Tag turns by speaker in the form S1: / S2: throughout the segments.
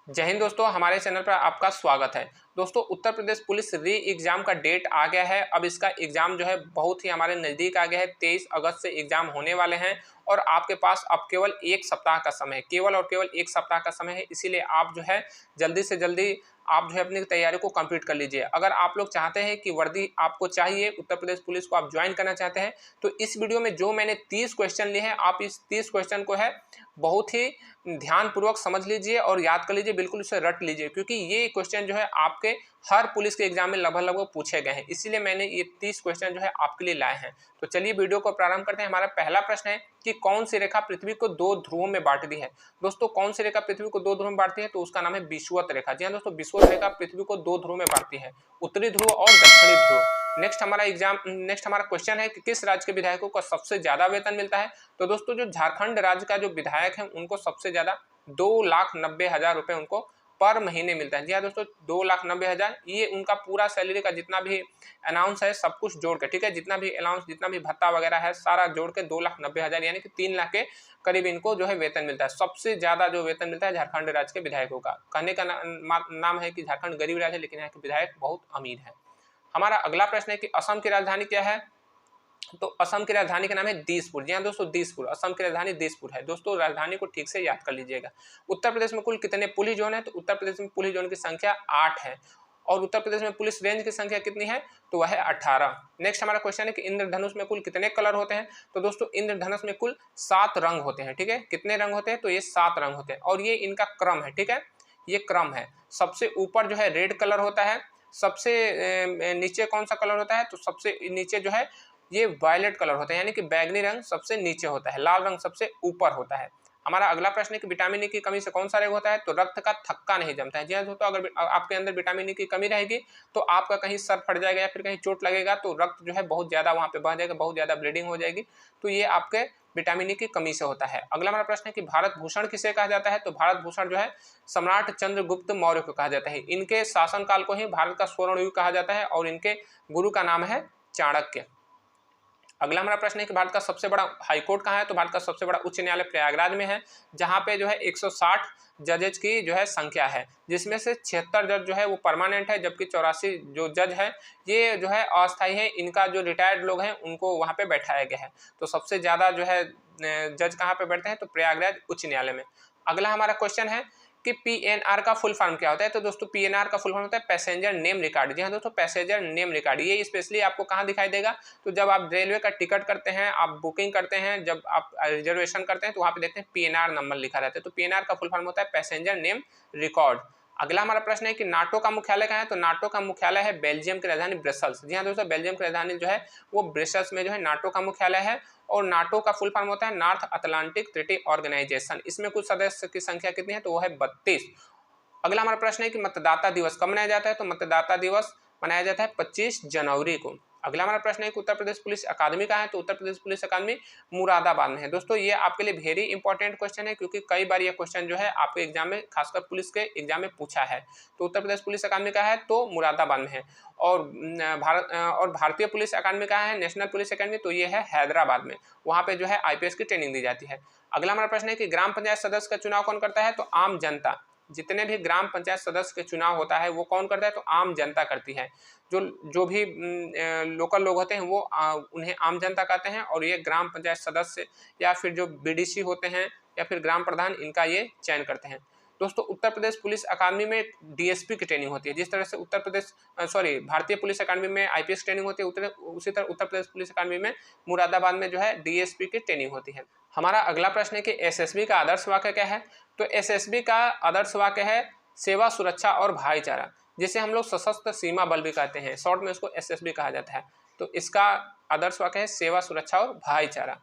S1: जय हिंद दोस्तों, हमारे चैनल पर आपका स्वागत है। दोस्तों, उत्तर प्रदेश पुलिस री एग्ज़ाम का डेट आ गया है। अब इसका एग्ज़ाम जो है बहुत ही हमारे नज़दीक आ गया है। 23 अगस्त से एग्ज़ाम होने वाले हैं और आपके पास अब केवल 1 सप्ताह का समय है, केवल और केवल 1 सप्ताह का समय है। इसीलिए आप जो है जल्दी से जल्दी आप जो है अपनी तैयारी को कंप्लीट कर लीजिए। अगर आप लोग चाहते हैं कि वर्दी आपको चाहिए, उत्तर प्रदेश पुलिस को आप ज्वाइन करना चाहते हैं, तो इस वीडियो में जो मैंने 30 क्वेश्चन लिए हैं, आप इस 30 क्वेश्चन को है बहुत ही ध्यानपूर्वक समझ लीजिए और याद कर लीजिए, बिल्कुल उसे रट लीजिए, क्योंकि ये क्वेश्चन जो है आपके हर पुलिस के एग्जाम में लगभग लगभग पूछे गए हैं। इसीलिए मैंने ये 30 क्वेश्चन जो है आपके लिए लाए हैं। तो चलिए वीडियो को प्रारंभ करते हैं। हमारा पहला प्रश्न है कि कौन सी रेखा पृथ्वी को 2 ध्रुवों में बांटती है। दोस्तों, कौन सी रेखा पृथ्वी को 2 ध्रुवों में बांटती है? तो उसका नाम है विषुवत रेखा। जी हाँ दोस्तों, विषुवत रेखा पृथ्वी को 2 ध्रुवों में बांटती है, उत्तरी ध्रुव और दक्षिणी ध्रुव। नेक्स्ट हमारा क्वेश्चन है कि किस राज्य के विधायकों को सबसे ज्यादा वेतन मिलता है। तो दोस्तों, जो झारखंड राज्य का जो विधायक है उनको सबसे ज्यादा 2,90,000 रुपए उनको पर महीने मिलता है। जी हाँ दोस्तों, 2,90,000 ये उनका पूरा सैलरी का जितना भी अनाउंस है सब कुछ जोड़ के, ठीक है, जितना भी अलाउंस जितना भी भत्ता वगैरह है सारा जोड़ के 2,90,000 यानी कि 3 लाख के करीब इनको जो है वेतन मिलता है। सबसे ज्यादा जो वेतन मिलता है झारखंड राज्य के विधायकों का। कहने का नाम है कि झारखंड गरीब राज्य है, लेकिन यहाँ के विधायक बहुत अमीर है। हमारा अगला प्रश्न है कि असम की राजधानी क्या है। तो असम की राजधानी का नाम है दिसपुर। जी हाँ दोस्तों, दिसपुर, असम की राजधानी दिसपुर है। दोस्तों, राजधानी को ठीक से याद कर लीजिएगा। उत्तर प्रदेश में कुल कितने पुलिस जोन है? तो उत्तर प्रदेश में पुलिस जोन की संख्या 8 है और उत्तर प्रदेश में पुलिस रेंज की संख्या कितनी है? तो वह है 18। नेक्स्ट हमारा क्वेश्चन है कि इंद्रधनुष में कुल कितने कलर होते हैं। तो दोस्तों, इंद्रधनुष में कुल 7 रंग होते हैं, ठीक है। कितने रंग होते हैं? तो ये 7 रंग होते हैं और ये इनका क्रम है, ठीक है, ये क्रम है। सबसे ऊपर जो है रेड कलर होता है, सबसे नीचे कौन सा कलर होता है? तो सबसे नीचे जो है ये वायलेट कलर होता है, यानी कि बैगनी रंग सबसे नीचे होता है, लाल रंग सबसे ऊपर होता है। हमारा अगला प्रश्न है कि विटामिन ई की कमी से कौन सा रोग होता है। तो रक्त का थक्का नहीं जमता है। जी हाँ दोस्तों, अगर आपके अंदर विटामिन ई की कमी रहेगी तो आपका कहीं सर फट जाएगा या फिर कहीं चोट लगेगा तो रक्त जो है बहुत ज्यादा वहां पे बह जाएगा, बहुत ज्यादा ब्लीडिंग हो जाएगी। तो ये आपके विटामिन ई की कमी से होता है। अगला हमारा प्रश्न है कि भारत भूषण किसे कहा जाता है। तो भारत भूषण जो है सम्राट चंद्रगुप्त मौर्य को कहा जाता है। इनके शासनकाल को ही भारत का स्वर्ण युग कहा जाता है और इनके गुरु का नाम है चाणक्य। अगला हमारा प्रश्न है कि भारत का सबसे बड़ा हाईकोर्ट कहाँ है। तो भारत का सबसे बड़ा उच्च न्यायालय प्रयागराज में है, जहाँ पे जो है 160 जजेज की जो है संख्या है, जिसमें से 76 जज जो है वो परमानेंट है, जबकि 84 जो जज है ये जो है अस्थायी है। इनका जो रिटायर्ड लोग हैं उनको वहाँ पे बैठाया गया है। तो सबसे ज्यादा जो है जज कहाँ पे बैठते हैं? तो प्रयागराज उच्च न्यायालय में। अगला हमारा क्वेश्चन है कि पीएनआर का फुल फॉर्म क्या होता है। तो दोस्तों, पीएनआर का फुल फॉर्म होता है पैसेंजर नेम रिकॉर्ड। जी हाँ दोस्तों, पैसेंजर नेम रिकॉर्ड। ये स्पेशली आपको कहाँ दिखाई देगा? तो जब आप रेलवे का टिकट करते हैं, आप बुकिंग करते हैं, जब आप रिजर्वेशन करते हैं तो वहाँ पे देखते हैं पीएनआर नंबर लिखा रहता है। तो पीएनआर का फुल फॉर्म होता है पैसेंजर नेम रिकॉर्ड। अगला हमारा प्रश्न है कि नाटो का मुख्यालय कहाँ है। तो नाटो का मुख्यालय है बेल्जियम की राजधानी ब्रसल्स। जी हाँ दोस्तों, बेल्जियम की राजधानी जो है वो ब्रसल्स में जो है नाटो का मुख्यालय है और नाटो का फुल फॉर्म होता है नॉर्थ अटलांटिक ट्रीटी ऑर्गेनाइजेशन। इसमें कुल सदस्य की संख्या कितनी है? तो वो है 32। अगला हमारा प्रश्न है कि मतदाता दिवस कब मनाया जाता है। तो मतदाता दिवस मनाया जाता है 25 जनवरी को। अगला हमारा प्रश्न है कि उत्तर प्रदेश पुलिस अकादमी कहाँ है। तो उत्तर प्रदेश पुलिस अकादमी मुरादाबाद में है। दोस्तों, ये आपके लिए वेरी इंपॉर्टेंट क्वेश्चन है, क्योंकि कई बार ये क्वेश्चन जो है आपके एग्जाम में, खासकर पुलिस के एग्जाम में पूछा है। तो उत्तर प्रदेश पुलिस अकादमी कहाँ है? तो मुरादाबाद में है। और भारतीय पुलिस अकादमी कहाँ है, नेशनल पुलिस अकादमी? तो ये है हैदराबाद में। वहाँ पे जो है आईपीएस की ट्रेनिंग दी जाती है। अगला हमारा प्रश्न है कि ग्राम पंचायत सदस्य का चुनाव कौन करता है। तो आम जनता। जितने भी ग्राम पंचायत सदस्य के चुनाव होता है वो कौन करता है? तो आम जनता करती है। जो भी लोकल लोग होते हैं वो उन्हें आम जनता कहते हैं और ये ग्राम पंचायत सदस्य या फिर जो बीडीसी होते हैं या फिर ग्राम प्रधान, इनका ये चयन करते हैं। दोस्तों, उत्तर प्रदेश पुलिस अकादमी में डीएसपी की ट्रेनिंग होती है। जिस तरह से भारतीय पुलिस अकादमी में आईपीएस ट्रेनिंग होती है, उसी तरह उत्तर प्रदेश पुलिस अकादमी में मुरादाबाद में जो है डीएसपी की ट्रेनिंग होती है। हमारा अगला प्रश्न है कि एसएसबी का आदर्श वाक्य क्या है। तो एसएसबी का आदर्श वाक्य है सेवा, सुरक्षा और भाईचारा, जिसे हम लोग सशस्त्र सीमा बल भी कहते हैं, शॉर्ट में उसको एसएसबी कहा जाता है। तो इसका आदर्श वाक्य है सेवा, सुरक्षा और भाईचारा।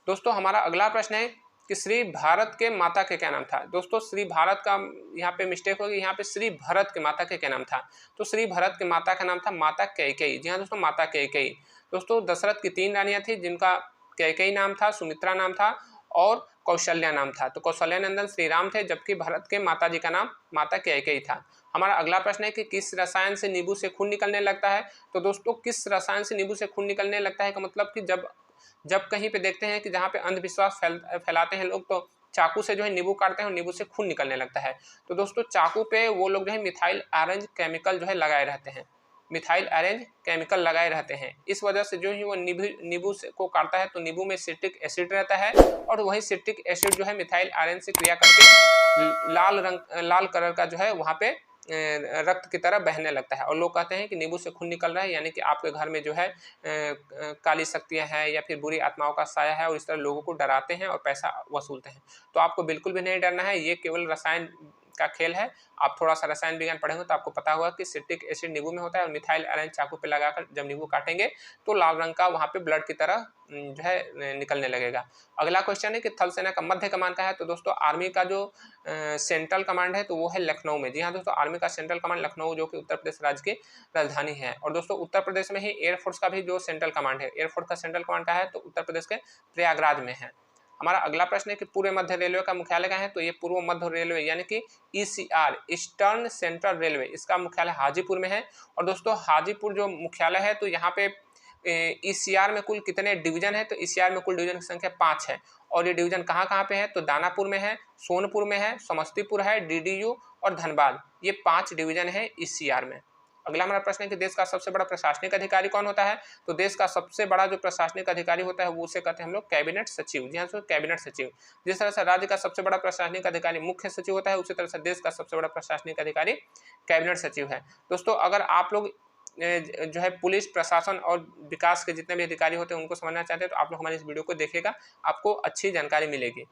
S1: दोस्तों, हमारा अगला प्रश्न है कि श्री भारत के माता के क्या नाम था। दोस्तों, श्री भारत का यहाँ पे मिस्टेक होगी, यहाँ पे श्री भरत के माता के क्या नाम था। तो श्री भरत के माता का नाम था माता कैकेयी। जी हाँ दोस्तों, माता कैकेयी। दोस्तों, दशरथ की 3 रानियां थी, जिनका कैकेयी नाम था, सुमित्रा नाम था और कौशल्या नाम था। तो कौशल्या नंदन श्री राम थे, जबकि भरत के माता जी का नाम माता कैकेयी था। हमारा अगला प्रश्न है कि किस रसायन से नींबू से खून निकलने लगता है। तो दोस्तों, किस रसायन से नींबू से खून निकलने लगता है का मतलब कि जब कहीं पे देखते हैं कि जहाँ पे अंधविश्वास फैलाते हैं लोग, तो चाकू से जो है नींबू काटते हैं और नींबू से खून निकलने लगता है। तो दोस्तों चाकू पे वो लोग जो है मिथाइल ऑरेंज केमिकल जो है लगाए रहते हैं, मिथाइल ऑरेंज केमिकल लगाए रहते हैं। इस वजह से जो ही वो नींबू को काटता है तो नींबू में सिट्रिक एसिड रहता है और वही सिट्रिक एसिड जो है मिथाइल ऑरेंज से क्रिया करके लाल कलर का जो है वहाँ पे रक्त की तरह बहने लगता है। और लोग कहते हैं कि नींबू से खून निकल रहा है, यानी कि आपके घर में जो है काली शक्तियां हैं या फिर बुरी आत्माओं का साया है, और इस तरह लोगों को डराते हैं और पैसा वसूलते हैं। तो आपको बिल्कुल भी नहीं डरना है, ये केवल रसायन का खेल है। आप थोड़ा सा रसायन विज्ञान पढ़ेंगे तो आपको पता होगा कि सिट्रिक एसिड नींबू में होता है और मिथाइल ऑरेंज चाकू पे लगाकर जब नींबू काटेंगे तो लाल रंग का वहां पे ब्लड की तरह जो है निकलने लगेगा। अगला क्वेश्चन है कि थल सेना का मध्य कमान का है। तो दोस्तों आर्मी का जो सेंट्रल कमांड है तो वो है लखनऊ में। जी हाँ दोस्तों, आर्मी का सेंट्रल कमांड लखनऊ जो कि उत्तर प्रदेश राज्य की राजधानी है। और दोस्तों उत्तर प्रदेश में ही एयरफोर्स का भी जो सेंट्रल कमांड है, एयरफोर्स का सेंट्रल कमांड का है तो उत्तर प्रदेश के प्रयागराज में है। हमारा अगला प्रश्न है कि पूर्व मध्य रेलवे का मुख्यालय कहाँ है। तो ये पूर्व मध्य रेलवे यानी कि ईसीआर, ईस्टर्न सेंट्रल रेलवे, इसका मुख्यालय हाजीपुर में है। और दोस्तों हाजीपुर जो मुख्यालय है तो यहाँ पे ईसीआर में कुल कितने डिवीजन है। तो ईसीआर में कुल डिवीजन की संख्या 5 है। और ये डिवीजन कहाँ कहाँ पे है। तो दानापुर में है, सोनपुर में है, समस्तीपुर है, डीडीयू और धनबाद, ये 5 डिवीजन है ईसीआर में। अगला हमारा प्रश्न है कि देश का सबसे बड़ा प्रशासनिक अधिकारी कौन होता है। तो देश का सबसे बड़ा जो प्रशासनिक अधिकारी होता है वो उसे कहते हैं हम लोग कैबिनेट सचिव। जी हाँ दोस्तों, कैबिनेट सचिव। जिस तरह से राज्य का सबसे बड़ा प्रशासनिक अधिकारी मुख्य सचिव होता है, उसी तरह से देश का सबसे बड़ा प्रशासनिक अधिकारी कैबिनेट सचिव है। दोस्तों अगर आप लोग जो है पुलिस प्रशासन और विकास के जितने भी अधिकारी होते हैं उनको समझना चाहते हैं तो आप लोग हमारी इस वीडियो को देखिएगा, आपको अच्छी जानकारी मिलेगी।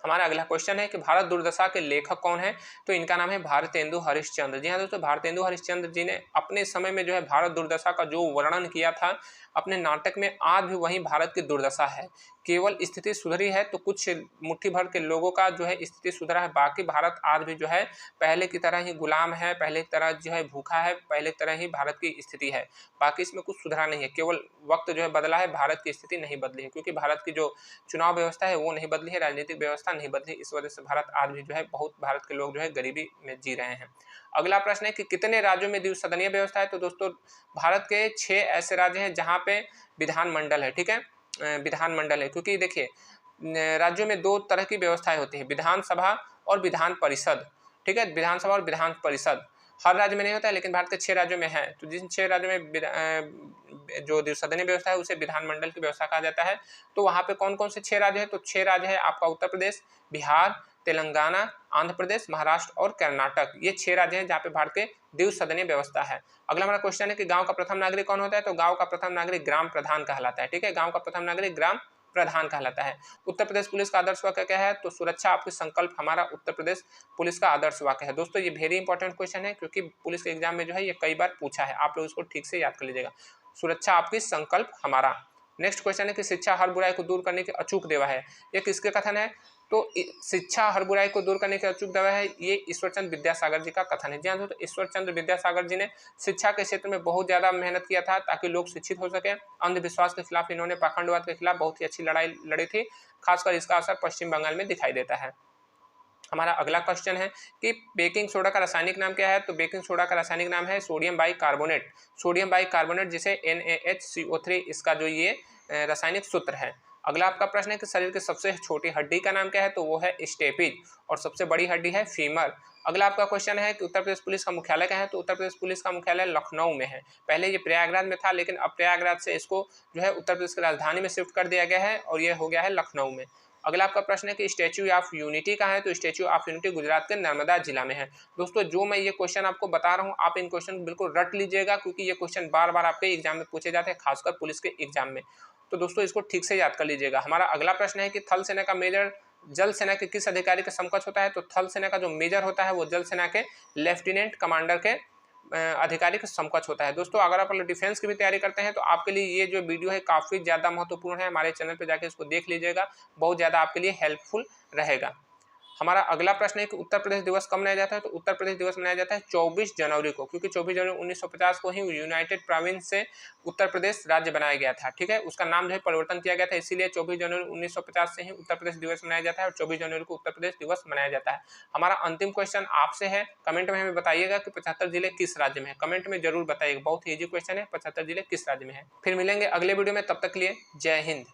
S1: हमारा अगला क्वेश्चन है कि भारत दुर्दशा के लेखक कौन है। तो इनका नाम है भारतेंदु हरिश्चंद्र। जी हाँ दोस्तों, भारतेंदु हरिश्चंद्र जी ने अपने समय में जो है भारत दुर्दशा का जो वर्णन किया था अपने नाटक में, आज भी वही भारत की दुर्दशा है। केवल स्थिति सुधरी है तो कुछ मुट्ठी भर के लोगों का जो है स्थिति सुधरा है, बाकी भारत आज भी जो है पहले की तरह ही गुलाम है, पहले की तरह जो है भूखा है, पहले की तरह ही भारत की स्थिति है। बाकी इसमें कुछ सुधरा नहीं है, केवल वक्त जो है बदला है, भारत की स्थिति नहीं बदली है। क्योंकि भारत की जो चुनाव व्यवस्था है वो नहीं बदली है, राजनीतिक व्यवस्था नहीं बदली, इस वजह से भारत आज भी जो है बहुत भारत के लोग जो है गरीबी में जी रहे हैं। अगला प्रश्न है कि कितने राज्यों में द्विसदनीय व्यवस्था है। तो दोस्तों भारत के 6 ऐसे राज्य हैं जहाँ पे विधानमंडल है। ठीक है, विधानमंडल है, क्योंकि देखिए राज्यों में 2 तरह की व्यवस्थाएं होती है, विधानसभा और विधान परिषद। ठीक है, विधानसभा और विधान परिषद हर राज्य में नहीं होता है, लेकिन भारत के 6 राज्यों में है। तो जिन 6 राज्यों में जो द्विसदनीय व्यवस्था है उसे विधानमंडल की व्यवस्था कहा जाता है। तो वहाँ पे कौन कौन से 6 राज्य है। तो 6 राज्य है आपका उत्तर प्रदेश, बिहार, तेलंगाना, आंध्र प्रदेश, महाराष्ट्र और कर्नाटक, ये 6 राज्य हैं जहाँ पे भारत के द्विसदनीय व्यवस्था है। अगला हमारा क्वेश्चन है कि गांव का प्रथम नागरिक कौन होता है। तो गांव का प्रथम नागरिक ग्राम प्रधान कहलाता है। ठीक है, गांव का प्रथम नागरिक ग्राम प्रधान कहलाता है। उत्तर प्रदेश पुलिस का आदर्श वाक्य क्या है। तो सुरक्षा आपकी संकल्प हमारा उत्तर प्रदेश पुलिस का आदर्श वाक्य है। दोस्तों ये वेरी इंपॉर्टेंट क्वेश्चन है, क्योंकि पुलिस के एग्जाम में जो है ये कई बार पूछा है, आप लोग इसको ठीक से याद कर लीजिएगा। सुरक्षा आपकी संकल्प हमारा। नेक्स्ट क्वेश्चन है कि शिक्षा हर बुराई को दूर करने की अचूक दवा है, ये किसके कथन है। तो शिक्षा हर बुराई को दूर करने की अचूक दवा है, ये ईश्वरचंद्र विद्यासागर जी का कथन है। जी हाँ दोस्तों, ईश्वरचंद्र विद्यासागर जी ने शिक्षा के क्षेत्र में बहुत ज्यादा मेहनत किया था ताकि लोग शिक्षित हो सके। अंधविश्वास के खिलाफ इन्होंने, पाखंडवाद के खिलाफ बहुत ही अच्छी लड़ाई लड़ी थी। खासकर इसका असर पश्चिम बंगाल में दिखाई देता है। हमारा अगला क्वेश्चन है कि बेकिंग सोडा का रासायनिक नाम क्या है। तो बेकिंग सोडा का रासायनिक नाम है सोडियम बाइकार्बोनेट। सोडियम बाइकार्बोनेट जिसे NaHCO3 इसका जो ये रासायनिक सूत्र है। अगला आपका प्रश्न है कि शरीर की सबसे छोटी हड्डी का नाम क्या है। तो वो है स्टेपिज, और सबसे बड़ी हड्डी है फीमर। अगला आपका क्वेश्चन है कि उत्तर प्रदेश पुलिस का मुख्यालय क्या है। तो उत्तर प्रदेश पुलिस का मुख्यालय लखनऊ में है। पहले ये प्रयागराज में था, लेकिन अब प्रयागराज से इसको जो है उत्तर प्रदेश की राजधानी में शिफ्ट कर दिया गया है और ये हो गया है लखनऊ में। अगला आपका प्रश्न है कि स्टैच्यू ऑफ यूनिटी कहाँ है। तो स्टैच्यू ऑफ यूनिटी गुजरात के नर्मदा जिला में है। दोस्तों जो मैं ये क्वेश्चन आपको बता रहा हूँ, आप इन क्वेश्चन को बिल्कुल रट लीजिएगा, क्योंकि ये क्वेश्चन बार बार आपके एग्जाम में पूछे जाते हैं, खासकर पुलिस के एग्जाम में। तो दोस्तों इसको ठीक से याद कर लीजिएगा। हमारा अगला प्रश्न है कि थल सेना का मेजर जल सेना के किस अधिकारी के समकक्ष होता है। तो थल सेना का जो मेजर होता है वो जल सेना के लेफ्टिनेंट कमांडर के अधिकारी के समकक्ष होता है। दोस्तों अगर आप डिफेंस की भी तैयारी करते हैं तो आपके लिए ये जो वीडियो है काफ़ी ज़्यादा महत्वपूर्ण है। हमारे चैनल पे जाके इसको देख लीजिएगा, बहुत ज़्यादा आपके लिए हेल्पफुल रहेगा। हमारा अगला प्रश्न है कि उत्तर प्रदेश दिवस कब मनाया जाता है। तो उत्तर प्रदेश दिवस मनाया जाता है 24 जनवरी को, क्योंकि 24 जनवरी 1950 को ही यूनाइटेड प्रोविंस से उत्तर प्रदेश राज्य बनाया गया था। ठीक है, उसका नाम जो है परिवर्तन किया गया था, इसीलिए 24 जनवरी 1950 से ही उत्तर प्रदेश दिवस मनाया जाता है और 24 जनवरी को उत्तर प्रदेश दिवस मनाया जाता है। हमारा अंतिम क्वेश्चन आपसे है, कमेंट में हमें बताइएगा कि 75 जिले किस राज्य में है। कमेंट में जरूर बताइएगा, बहुत ही ईजी क्वेश्चन है, 75 जिले किस राज्य में है। फिर मिलेंगे अगले वीडियो में, तब तक के लिए जय हिंद।